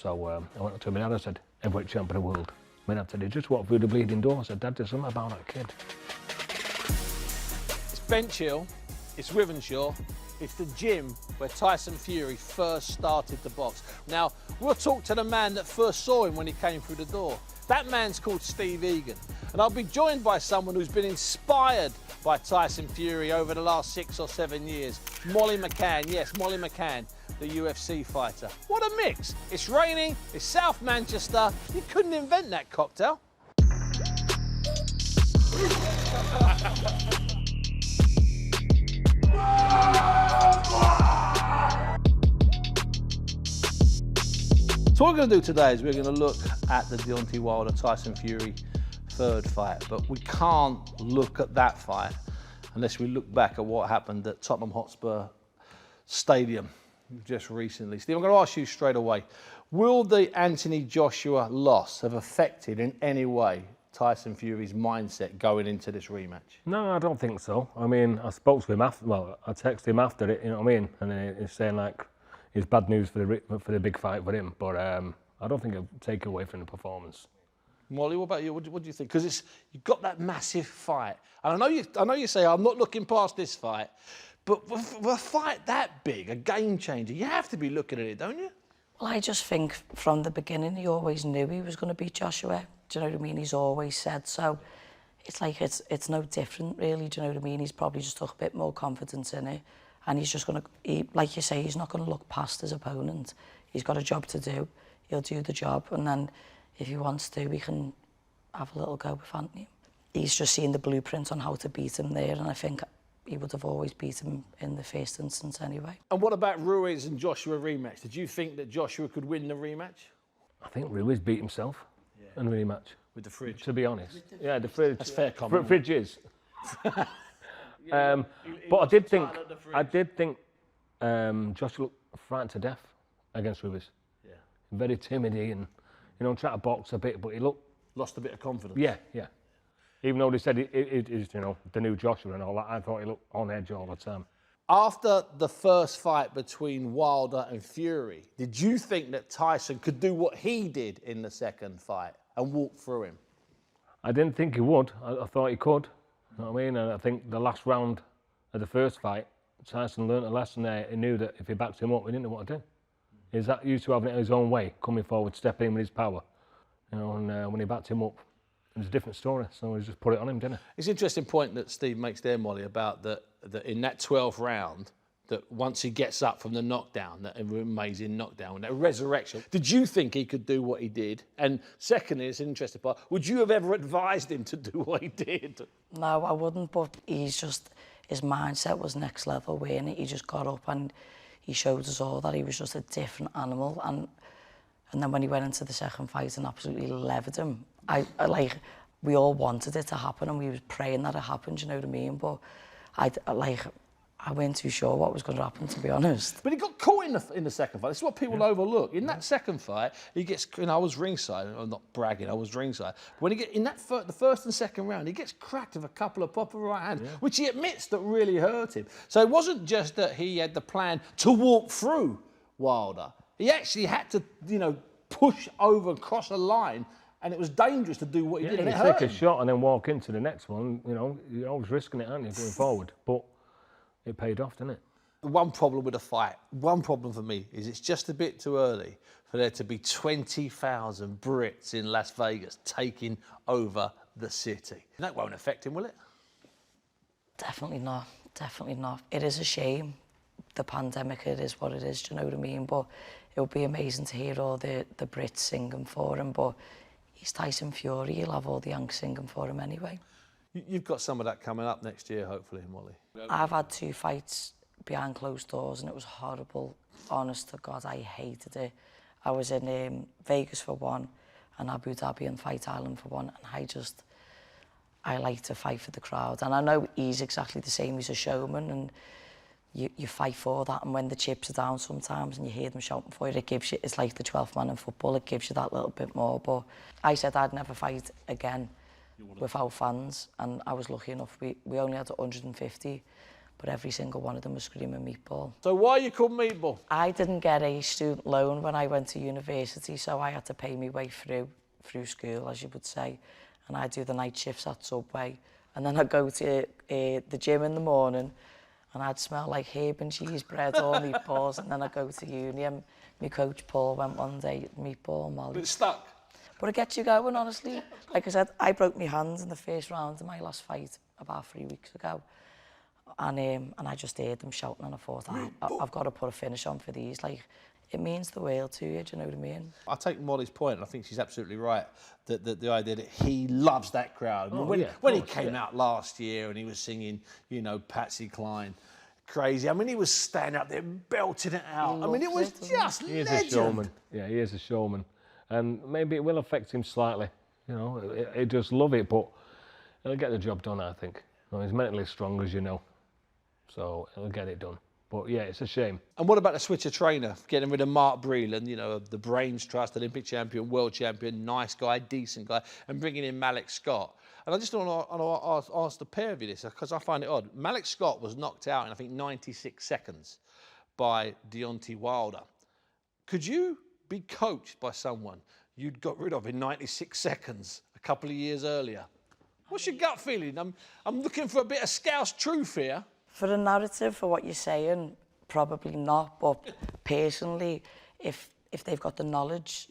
So I went up to my dad and said, heavyweight champion of the world. My dad said, he just walked through the bleeding door. I said, Dad, there's something about that kid. It's Bench Hill, it's Wivenshaw, it's the gym where Tyson Fury first started to box. Now, we'll talk to the man that first saw him when he came through the door. That man's called Steve Egan, and I'll be joined by someone who's been inspired by Tyson Fury over the last 6 or 7 years. Molly McCann, yes, Molly McCann, the UFC fighter. What a mix. It's raining, it's South Manchester. You couldn't invent that cocktail. So what we're going to do today is we're going to look at the Deontay Wilder-Tyson Fury third fight, but we can't look at that fight unless we look back at what happened at Tottenham Hotspur Stadium just recently. Steve, I'm going to ask you straight away, will the Anthony Joshua loss have affected in any way Tyson Fury's mindset going into this rematch? No, I don't think so. I mean, I spoke to him after, well, I texted him after it, you know what I mean? And he's saying like, it's bad news for the big fight for him, but I don't think it'll take away from the performance. Molly, what about you? What do you think? Because you've got that massive fight, and I know you say I'm not looking past this fight, but with a fight that big, a game changer, you have to be looking at it, don't you? Well, I just think from the beginning he always knew he was going to beat Joshua. Do you know what I mean? He's always said so. It's like it's no different, really. Do you know what I mean? He's probably just took a bit more confidence in it. And he's just going to, like you say, he's not going to look past his opponent. He's got a job to do. He'll do the job. And then if he wants to, we can have a little go with Anthony. He's just seen the blueprint on how to beat him there. And I think he would have always beat him in the first instance anyway. And what about Ruiz and Joshua rematch? Did you think that Joshua could win the rematch? I think Ruiz beat himself in the rematch. With the fridge? To be honest. Yeah, the fridge. That's fair comment. Fridge is. But I did think Joshua looked frightened to death against Ruiz. Yeah. Very timid and, you know, tried to box a bit, but he looked... Lost a bit of confidence. Yeah, yeah. Even though they said it is, you know, the new Joshua and all that, I thought he looked on edge all the time. After the first fight between Wilder and Fury, did you think that Tyson could do what he did in the second fight and walk through him? I didn't think he would. I thought he could. You know what I mean? And I think the last round of the first fight, Tyson learned a lesson there. He knew that if he backed him up, he didn't know what to do. He's that used to having it his own way, coming forward, stepping in with his power. You know, and when he backed him up, it was a different story. So he just put it on him, didn't he? It's an interesting point that Steve makes there, Molly, about that in that 12th round, that once he gets up from the knockdown, that amazing knockdown, that resurrection, did you think he could do what he did? And secondly, it's an interesting part, would you have ever advised him to do what he did? No, I wouldn't, but he's just, his mindset was next level, weren't it? He just got up and he showed us all that he was just a different animal. And then when he went into the second fight and absolutely levered him, I like, we all wanted it to happen and we was praying that it happened, you know what I mean? But I weren't too sure what was going to happen, to be honest. But he got caught in the second fight. This is what people overlook. In that second fight, he gets, you know, I was ringside. I'm not bragging, I was ringside. But when he get in that the first and second round, he gets cracked with a couple of proper right hands, which he admits that really hurt him. So it wasn't just that he had the plan to walk through Wilder. He actually had to, you know, push over, cross a line, and it was dangerous to do what he did. And it hurt take him. a shot and then walk into the next one. You know, you're always risking it, aren't you, going forward? But it paid off, didn't it? One problem with the fight, one problem for me, is it's just a bit too early for there to be 20,000 Brits in Las Vegas taking over the city. That won't affect him, will it? Definitely not, definitely not. It is a shame, the pandemic, it is what it is, do you know what I mean? But it would be amazing to hear all the Brits singing for him, but he's Tyson Fury, he'll have all the Yanks singing for him anyway. You've got some of that coming up next year, hopefully, Molly. I've had 2 fights behind closed doors and it was horrible. Honest to God, I hated it. I was in Vegas for one and Abu Dhabi and Fight Island for one, and I like to fight for the crowd. And I know he's exactly the same, he's a showman, and you fight for that, and when the chips are down sometimes and you hear them shouting for you, it gives you, it's like the 12th man in football, it gives you that little bit more. But I said I'd never fight again without fans, and I was lucky enough, we only had 150 but every single one of them was screaming meatball. So why are you called Meatball? I didn't get a student loan when I went to university, so I had to pay my way through school, as you would say, and I do the night shifts at Subway, and then I'd go to the gym in the morning, and I'd smell like herb and cheese bread or meatballs, and then I'd go to uni, and my coach Paul went one day, meatball, Molly. But it's stuck. But it gets you going, honestly. Like I said, I broke my hand in the first round of my last fight about 3 weeks ago. And I just heard them shouting, and I thought, I've got to put a finish on for these. Like, it means the world to you, do you know what I mean? I take Molly's point, and I think she's absolutely right, that the idea that he loves that crowd. When he came out last year and he was singing, you know, Patsy Cline, crazy. I mean, he was standing up there belting it out. I mean, it was just legend. He is a showman. Yeah, he is a showman. And maybe it will affect him slightly. You know, he just love it, but he'll get the job done, I think. You know, he's mentally strong, as you know. So he'll get it done. But yeah, it's a shame. And what about the switch of trainer? Getting rid of Mark Breland, you know, the Brains Trust, Olympic champion, world champion, nice guy, decent guy, and bringing in Malik Scott. And I just want to ask the pair of you this, because I find it odd. Malik Scott was knocked out in, I think, 96 seconds by Deontay Wilder. Could you be coached by someone you'd got rid of in 96 seconds a couple of years earlier? What's your gut feeling? I'm looking for a bit of Scouse truth here. For the narrative, for what you're saying, probably not. But personally, if they've got the knowledge,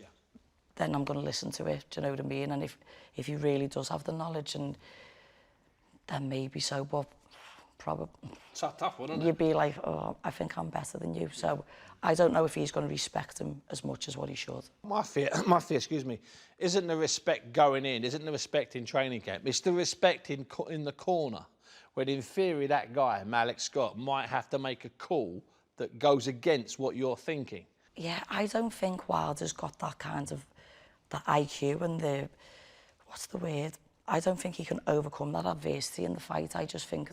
then I'm going to listen to it. Do you know what I mean? And if he really does have the knowledge, and then maybe so, but probably It's a tough one, isn't it? you'd be like, oh, I think I'm better than you. So I don't know if he's going to respect him as much as what he should. My fear, excuse me, isn't the respect going in, isn't the respect in training camp. It's the respect in the corner, when in theory that guy, Malik Scott, might have to make a call that goes against what you're thinking. Yeah, I don't think Wilder's got that kind of, that IQ and the, what's the word? I don't think he can overcome that adversity in the fight. I just think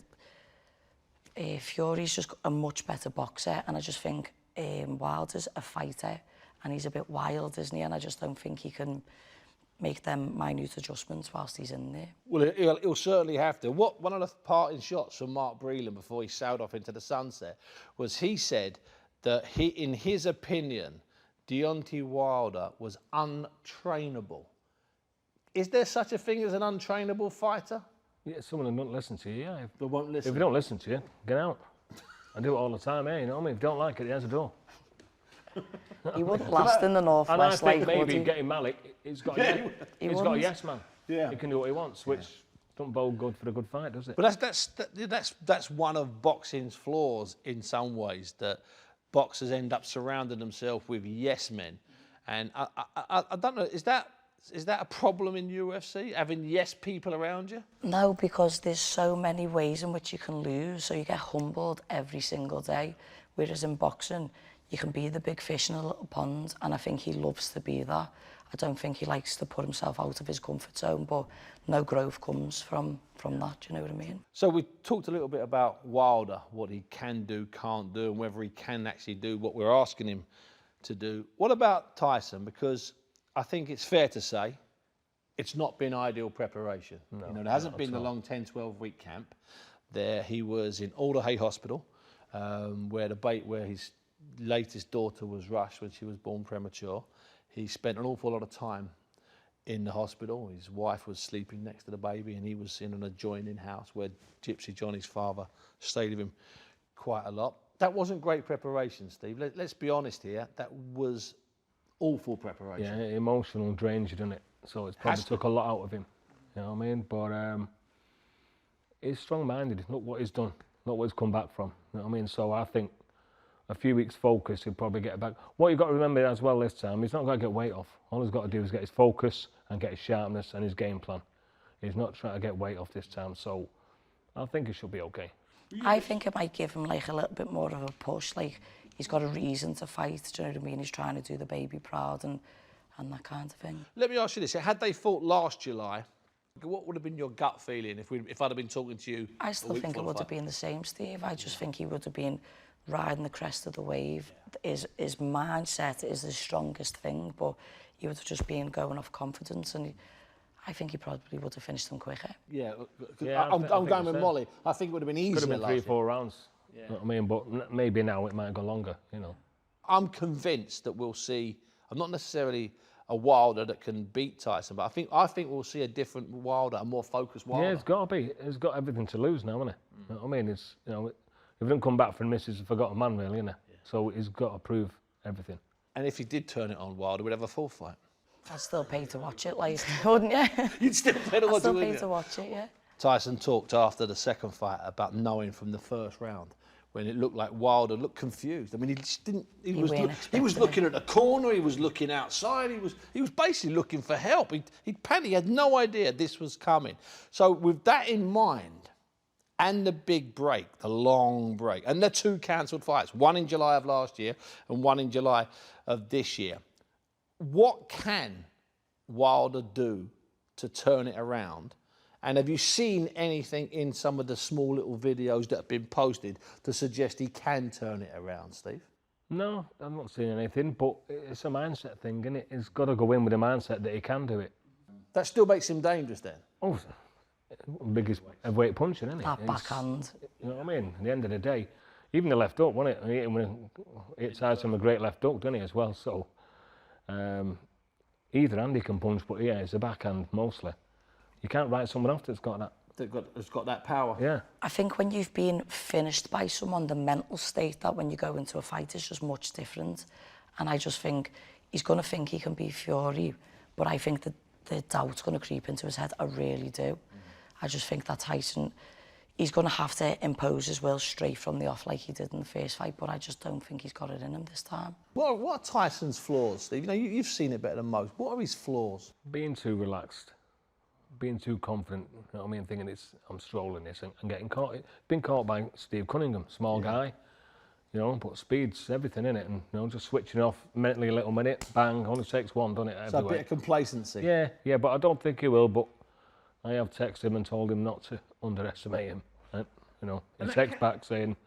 Fury's just a much better boxer, and I just think Wilder's a fighter, and he's a bit wild, isn't he? And I just don't think he can make them minute adjustments whilst he's in there. Well, he'll certainly have to. One of the parting shots from Mark Breland before he sailed off into the sunset was he said that in his opinion, Deontay Wilder was untrainable. Is there such a thing as an untrainable fighter? Yeah, someone who don't listen to you, yeah. They won't listen. If you don't listen to you, get out. I do it all the time, eh? You know what I mean? If you don't like it, there's a door. He wouldn't last in the Northwest. And I think like, maybe getting Malik, he's got a yes man. Yeah. He can do what he wants, which don't bode good for a good fight, does it? But that's one of boxing's flaws in some ways, that boxers end up surrounding themselves with yes men. And I don't know, is that a problem in UFC, having yes people around you? No, because there's so many ways in which you can lose, so you get humbled every single day. Whereas in boxing, you can be the big fish in a little pond, and I think he loves to be that. I don't think he likes to put himself out of his comfort zone, but no growth comes from that, do you know what I mean? So we talked a little bit about Wilder, what he can do, can't do, and whether he can actually do what we're asking him to do. What about Tyson? Because I think it's fair to say it's not been ideal preparation. No, you know, there hasn't been the long 10, 12-week camp. There he was in Alder Hey Hospital, where his latest daughter was rushed when she was born premature. He spent an awful lot of time in the hospital. His wife was sleeping next to the baby, and he was in an adjoining house where Gypsy Johnny's father stayed with him quite a lot. That wasn't great preparation, Steve. Let's be honest here. That was awful preparation. Yeah, emotional drains you, doesn't it? So it's probably took a lot out of him. You know what I mean? But he's strong-minded. Look what he's done. Look what he's come back from. You know what I mean? So I think a few weeks focus, he'll probably get it back. What you've got to remember as well this time, he's not going to get weight off. All he's got to do is get his focus and get his sharpness and his game plan. He's not trying to get weight off this time, so I think he should be okay. I think it might give him like a little bit more of a push, like he's got a reason to fight, do you know what I mean? He's trying to do the baby proud and that kind of thing. Let me ask you this, had they fought last July, what would have been your gut feeling if I'd have been talking to you? I still think it would have been the same, Steve. I just think he would have been riding the crest of the wave. His mindset is the strongest thing, but he would have just been going off confidence, and I think he probably would have finished them quicker. Yeah, Yeah, I'm I going think with so. Molly. I think it would have been easier. Could have been last 3 year. 4 rounds. You know what I mean? But maybe now it might go longer, you know. I'm convinced that we'll see. I'm not necessarily a Wilder that can beat Tyson, but I think we'll see a different Wilder, a more focused Wilder. Yeah, it's got to be. It's got everything to lose now, hasn't it? You know what I mean? It's, you know, if he doesn't come back from this, he's a forgotten man, really, isn't it? Yeah. So he's got to prove everything. And if he did turn it on Wilder, we'd have a full fight. I'd still pay to watch it, like, wouldn't you? You'd still pay to I'd watch it, still wouldn't pay you? to watch it, yeah. Tyson talked after the second fight about knowing from the first round when it looked like Wilder looked confused. I mean, he just didn't. He was looking at the corner. He was looking outside. He was basically looking for help. He'd panicked. He had no idea this was coming. So with that in mind, and the big break, the long break, and the 2 cancelled fights, one in July of last year and one in July of this year, what can Wilder do to turn it around? And have you seen anything in some of the small little videos that have been posted to suggest he can turn it around, Steve? No, I'm not seeing anything, but it's a mindset thing, isn't it? He's got to go in with a mindset that he can do it. That still makes him dangerous then? Oh, biggest heavyweight puncher, isn't it? That backhand. You know what I mean? At the end of the day, even the left hook, wasn't it? He hit Tyson with a great left hook, didn't he, as well? So, either hand he can punch, but yeah, it's a backhand mostly. You can't write someone off that's got that. That's got that power. Yeah. I think when you've been finished by someone, the mental state that when you go into a fight is just much different. And I just think he's going to think he can beat Fury, but I think that the doubt's going to creep into his head. I really do. I just think that Tyson, he's going to have to impose his will straight from the off like he did in the first fight, but I just don't think he's got it in him this time. What are Tyson's flaws, Steve? You know, you've seen it better than most. What are his flaws? Being too relaxed, being too confident, you know what I mean, thinking I'm strolling this and getting caught. Been caught by Steve Cunningham, small guy, you know, but speed's everything in it, and you know, just switching off mentally a little minute, bang, only takes one, doesn't it? So a bit of complacency. Yeah, but I don't think he will, but I have texted him and told him not to underestimate him. And, you know, he texts back saying,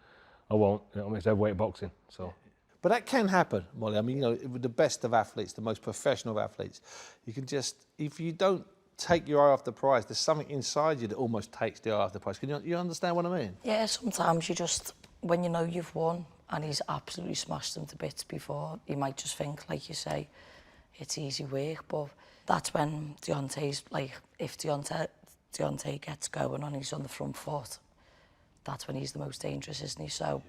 I won't, you know, it's heavyweight boxing, so. But that can happen, Molly. I mean, you know, with the best of athletes, the most professional of athletes, you can just, if you don't take your eye off the prize, there's something inside you that almost takes the eye off the prize. Can you understand what I mean? Yeah, sometimes you just, when you know you've won and he's absolutely smashed them to bits before, you might just think, like you say, it's easy work, but that's when Deontay's, like, if Deontay gets going and he's on the front foot, that's when he's the most dangerous, isn't he? So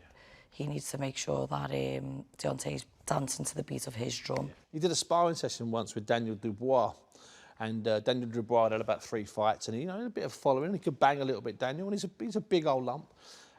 he needs to make sure that Deontay's dancing to the beat of his drum. He did a sparring session once with Daniel Dubois, and Daniel Dubois had about 3 fights, and he, you know, a bit of following. He could bang a little bit, Daniel, and he's a big old lump.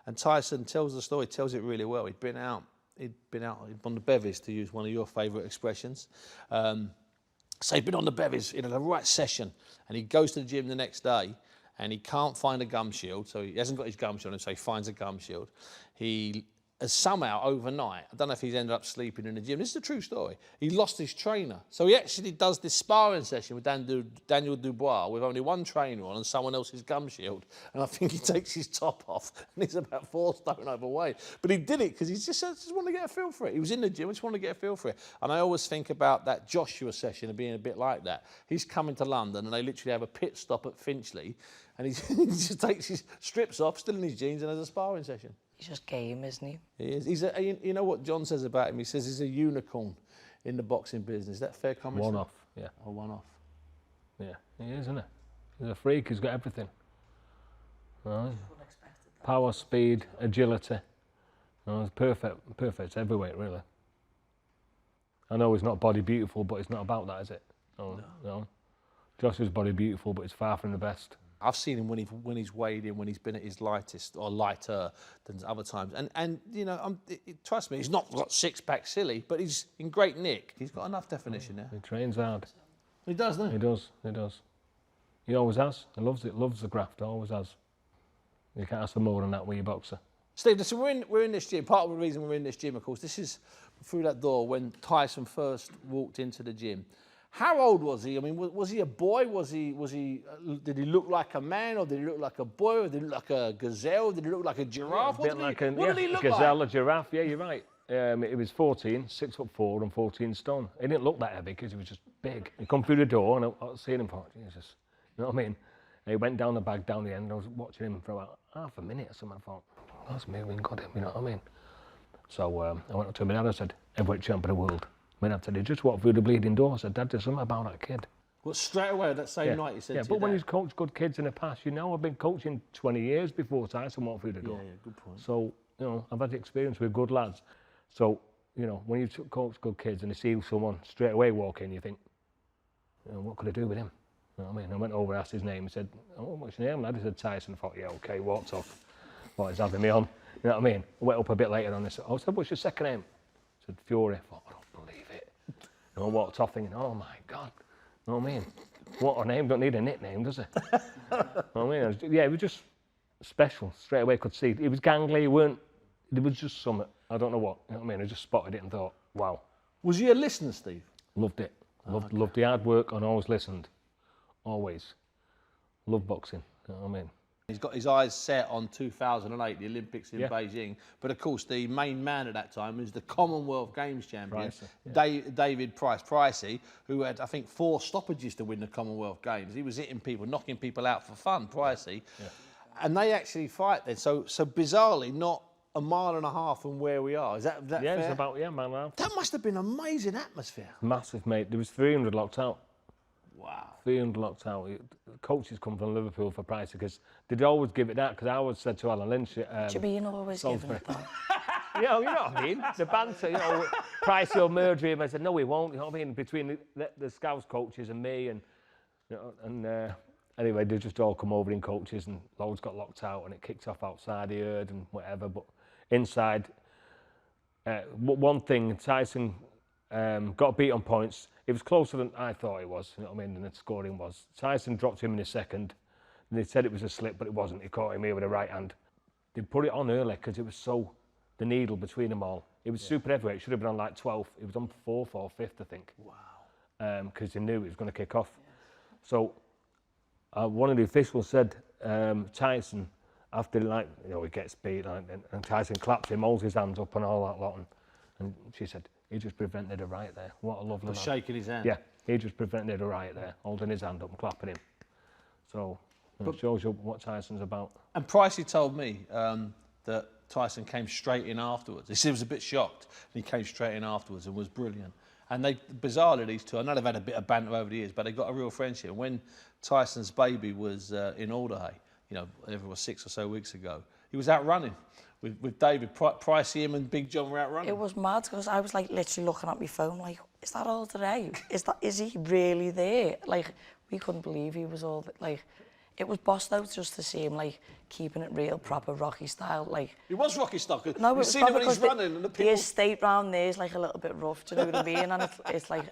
And Tyson tells the story, tells it really well. He'd been out on the bevies, to use one of your favourite expressions. So he'd been on the bevies in a right session, and he goes to the gym the next day, and he can't find a gum shield, so he hasn't got his gum shield, and so he finds a gum shield. He has somehow overnight, I don't know if he's ended up sleeping in the gym, this is a true story, he lost his trainer. So he actually does this sparring session with Daniel Dubois with only one trainer on and someone else's gum shield. And I think he takes his top off and he's about 4 stone overweight. But he did it because he just wanted to get a feel for it. He was in the gym, just wanted to get a feel for it. And I always think about that Joshua session of being a bit like that. He's coming to London and they literally have a pit stop at Finchley and he just takes his strips off, still in his jeans, and has a sparring session. He's just game, isn't he? He is. You know what John says about him? He says he's a unicorn in the boxing business. Is that fair comment? One off, yeah. Oh, one off. Yeah, he is, isn't he? He's a freak, he's got everything. Right. Power, speed, agility. No, it's perfect heavyweight, really. I know he's not body beautiful, but it's not about that, is it? No. Joshua's body beautiful, but it's far from the best. I've seen him when he's weighed in, when he's been at his lightest or lighter than other times. And you know, trust me, he's not got 6-pack silly, but he's in great nick. He's got enough definition there. He trains hard. He does, doesn't he? He does. He always has. He loves it. Loves the graft. Always has. You can't ask for more than that with your boxer. Steve, listen, we're in this gym. Part of the reason we're in this gym, of course, this is through that door when Tyson first walked into the gym. How old was he? I mean, was he a boy? Did he look like a man, or did he look like a boy, or did he look like a gazelle? Did he look like a giraffe? Yeah, what did he look like? Gazelle, a giraffe. Yeah, you're right. He was 14, 6'4" and 14 stone. He didn't look that heavy because he was just big. He come through the door and I was seeing him, thought, Jesus, You know what I mean? And he went down the bag, down the end, and I was watching him for about half a minute or something. I thought, that's moving, got him, you know what I mean? So I went up to my dad and said, heavyweight champion of the world. My dad said, he just walked through the bleeding door. I said, Dad, there's something about that kid. Well, straight away that same night you said yeah, to but your when dad? you've coached good kids in the past, you know, I've been coaching 20 years before Tyson walked through the door. Yeah, good point. So, you know, I've had experience with good lads. So, you know, when you coach good kids and you see someone straight away walk in, you think, you know, what could I do with him? You know what I mean? I went over and asked his name. He said, oh, what's your name, lad? He said, Tyson. I thought, yeah, okay, walked off. Thought he's having me on. You know what I mean? I went up a bit later on this. I said, what's your second name? I said, Fury. I thought, I don't believe it. And I walked off thinking, oh my God. You know what I mean? What a name, don't need a nickname, does it? You know what I mean? Yeah, he was just special. Straight away could see. He was gangly, there was just something. I don't know what. You know what I mean? I just spotted it and thought, wow. Was he a listener, Steve? Loved it. Loved the hard work and always listened. Always. Loved boxing. You know what I mean? He's got his eyes set on 2008, the Olympics in Beijing. But of course, the main man at that time was the Commonwealth Games champion, David Pricey, who had, I think, 4 stoppages to win the Commonwealth Games. He was hitting people, knocking people out for fun, Pricey. Yeah. And they actually fight then. So bizarrely, not a mile and a half from where we are. Is that fair? Yeah, it's about, mile and a half. That must have been an amazing atmosphere. Massive, mate. There was 300 locked out. Wow. 300 locked out. Coaches come from Liverpool for Pricey because they'd always give it that, because I always said to Alan Lynch... do you mean always giving it that? You know what I mean? The banter, you know, Pricey will murder him. I said, no, he won't. You know what I mean? Between the Scouts coaches and me and... You know, and anyway, they just all come over in coaches and loads got locked out and it kicked off outside, he heard and whatever. But inside, one thing, Tyson got beat on points. It was closer than I thought it was, you know what I mean, than the scoring was. Tyson dropped him in a second. And they said it was a slip, but it wasn't. He caught him here with a right hand. They put it on early because it was so, the needle between them all. It was super heavyweight. It should have been on like 12th. It was on 4th or 5th, I think. Wow. Because they knew it was going to kick off. Yeah. So one of the officials said, Tyson, after, like, you know, he gets beat, and Tyson claps him, holds his hands up and all that lot. And she said, he just prevented a riot there. What a lovely man. Shaking his hand. Yeah, he just prevented a riot there, holding his hand up and clapping him. So, it shows you what Tyson's about. And Pricey told me that Tyson came straight in afterwards. He was a bit shocked, and he came straight in afterwards and was brilliant. And they, bizarrely, these two, I know they've had a bit of banter over the years, but they got a real friendship. And when Tyson's baby was in Alderhay, you know, whatever it was 6 or so weeks ago, he was out running with David. Pricey, him and Big John were out running. It was mad because I was like literally looking at my phone like, is that Alderhay? Is he really there? Like, we couldn't believe he was all, like, it was bossed out just to see him like keeping it real, proper Rocky style. Like, it was Rocky style. No, you see him when he's running and the people... The estate round there is like a little bit rough, do you know what I mean? And it's like,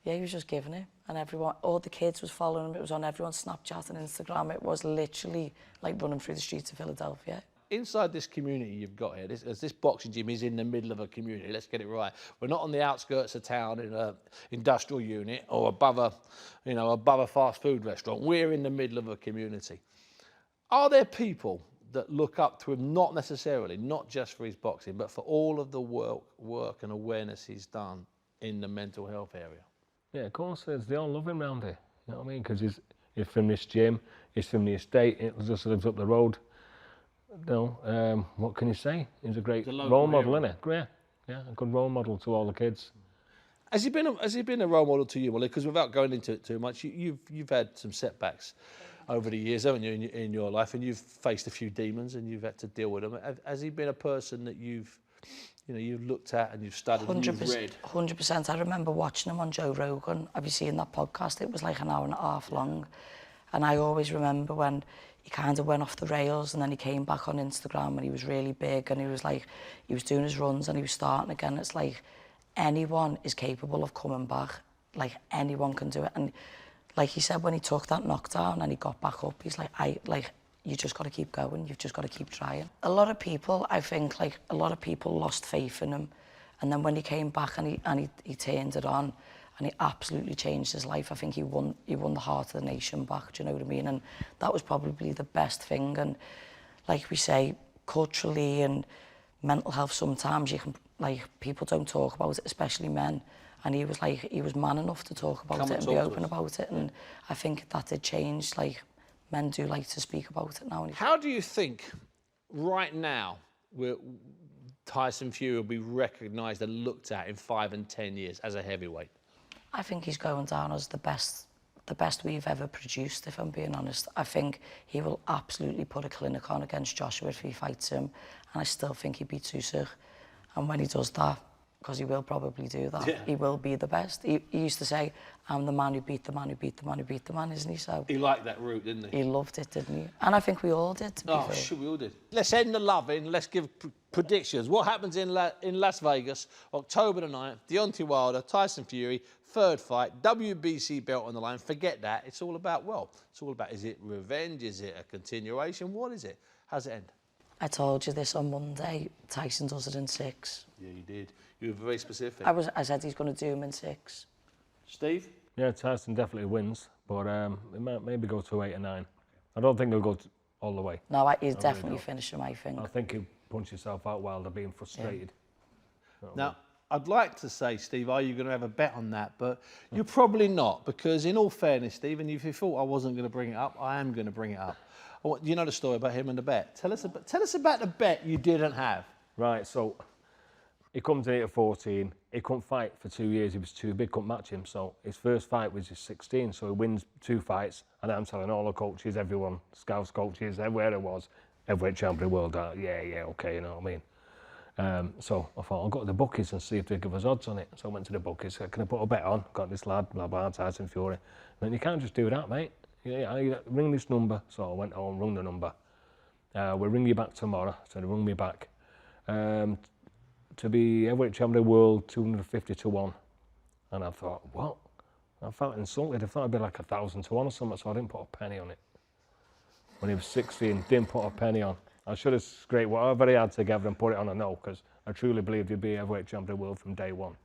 yeah, he was just giving it. And everyone, all the kids was following him. It was on everyone's Snapchat and Instagram. It was literally like running through the streets of Philadelphia. Inside this community you've got here, this boxing gym is in the middle of a community. Let's get it right. We're not on the outskirts of town in an industrial unit or above a fast food restaurant. We're in the middle of a community. Are there people that look up to him, not necessarily, not just for his boxing, but for all of the work and awareness he's done in the mental health area? Yeah, of course, they all love him round here. You know what I mean? Because he's from this gym, he's from the estate, it just lives up the road. You know, what can you say? He's a great role model, isn't he? Yeah, a good role model to all the kids. Has he been a role model to you, Molly? Because without going into it too much, you've had some setbacks over the years, haven't you, in your life, and you've faced a few demons and you've had to deal with them. Has he been a person that you've looked at and you've studied and you've read? 100%. I remember watching him on Joe Rogan. Have you seen that podcast? It was like an hour and a half long. And I always remember when he kind of went off the rails and then he came back on Instagram and he was really big and he was doing his runs and he was starting again. It's like anyone is capable of coming back. Like anyone can do it. And like he said, when he took that knockdown and he got back up, he's like, you just got to keep going. You've just got to keep trying. A lot of people, I think, like a lot of people lost faith in him. And then when he came back and he turned it on and he absolutely changed his life, I think he won the heart of the nation back, do you know what I mean? And that was probably the best thing. And like we say, culturally and mental health, sometimes you can, like, people don't talk about it, especially men. And he was like, he was man enough to talk about it and be open about it. And I think that did change. Like, men do like to speak about it now. How do you think, right now, Tyson Fury will be recognised and looked at in 5 and 10 years as a heavyweight? I think he's going down as the best we've ever produced, if I'm being honest. I think he will absolutely put a clinic on against Joshua if he fights him, and I still think he beats Usyk. And when he does that, because he will probably do that, he will be the best. He used to say, I'm the man who beat the man who beat the man who beat the man, isn't he? So he liked that route, didn't he? He loved it, didn't he? And I think we all did, to be fair. Sure, we all did. Let's end the loving. Let's give predictions. What happens in Las Vegas, October the 9th, Deontay Wilder, Tyson Fury, third fight, WBC belt on the line. Forget that. It's all about, it's all about, is it revenge? Is it a continuation? What is it? How's it end? I told you this on Monday. Tyson does it in 6. Yeah, you did. You were very specific. I said he's going to do him in 6. Steve? Yeah, Tyson definitely wins, but it might maybe go to 8 or 9. I don't think he'll go all the way. No, he'll definitely finish him, I think. I think he'll punch himself out Wilder being frustrated. Yeah. Now, I'd like to say, Steve, are you going to have a bet on that? But you're probably not, because in all fairness, Steve, and if you thought I wasn't going to bring it up, I am going to bring it up. You know the story about him and the bet. Tell us about the bet you didn't have. Right, so he comes in at 14. He couldn't fight for 2 years. He was too big, couldn't match him. So his first fight was his 16. So he wins 2 fights. And I'm telling all the coaches, everyone, scouts, coaches, everywhere it was, heavyweight champion of the world, yeah, okay, you know what I mean? So I thought, I'll go to the bookies and see if they give us odds on it. So I went to the bookies. Said, can I put a bet on? Got this lad, blah, blah, Tyson Fury. And you can't just do that, mate. You ring this number. So I went home, rung the number. We'll ring you back tomorrow. So they rung me back. To be heavyweight champion of the world, 250 to 1. And I thought, what? I felt insulted. I thought it'd be like 1,000 to 1 or something, so I didn't put a penny on it. When he was 16, didn't put a penny on. I should have scraped whatever he had together and put it on a no, because I truly believed he'd be heavyweight champion of the world from day 1.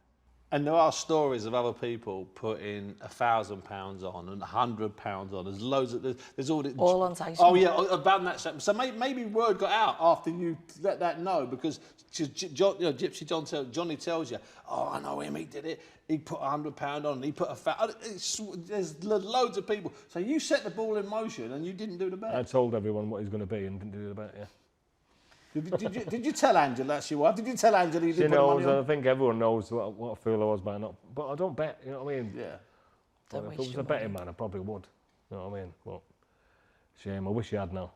And there are stories of other people putting £1,000 on and £100 on. There's loads of there's all on Tyson. Oh yeah, about that. So maybe word got out after you let that know, because Gypsy Johnny tells you, oh, I know him, he did it. He put £100 on. He put there's loads of people. So you set the ball in motion and you didn't do the bet. I told everyone what he's going to be and didn't do the bet. Yeah. Did you tell Angela that's your wife? Did you tell Angela you didn't put money on? I think everyone knows what a fool I was by not. But I don't bet, you know what I mean? Yeah. If it was a betting man, I probably would. You know what I mean? But shame, I wish you had now.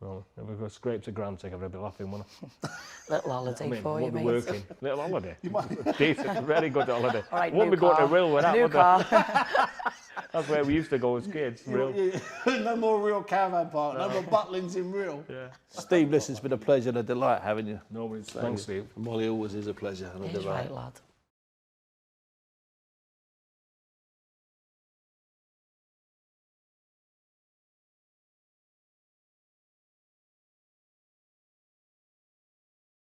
Well, if I got scraped a grand ticket, I'd be laughing, wouldn't I? Little holiday for you, mate. Working. Little holiday. Decent, very good holiday. All right, wouldn't be going to Rill with that, new would car. That's where we used to go as kids, Rill. No more Real caravan park, no more Butlins in Real. Yeah. Steve, listen, it's been a pleasure and a delight having you. No worries. Thanks, Steve. Molly, always is a pleasure and a He's delight. right, lad.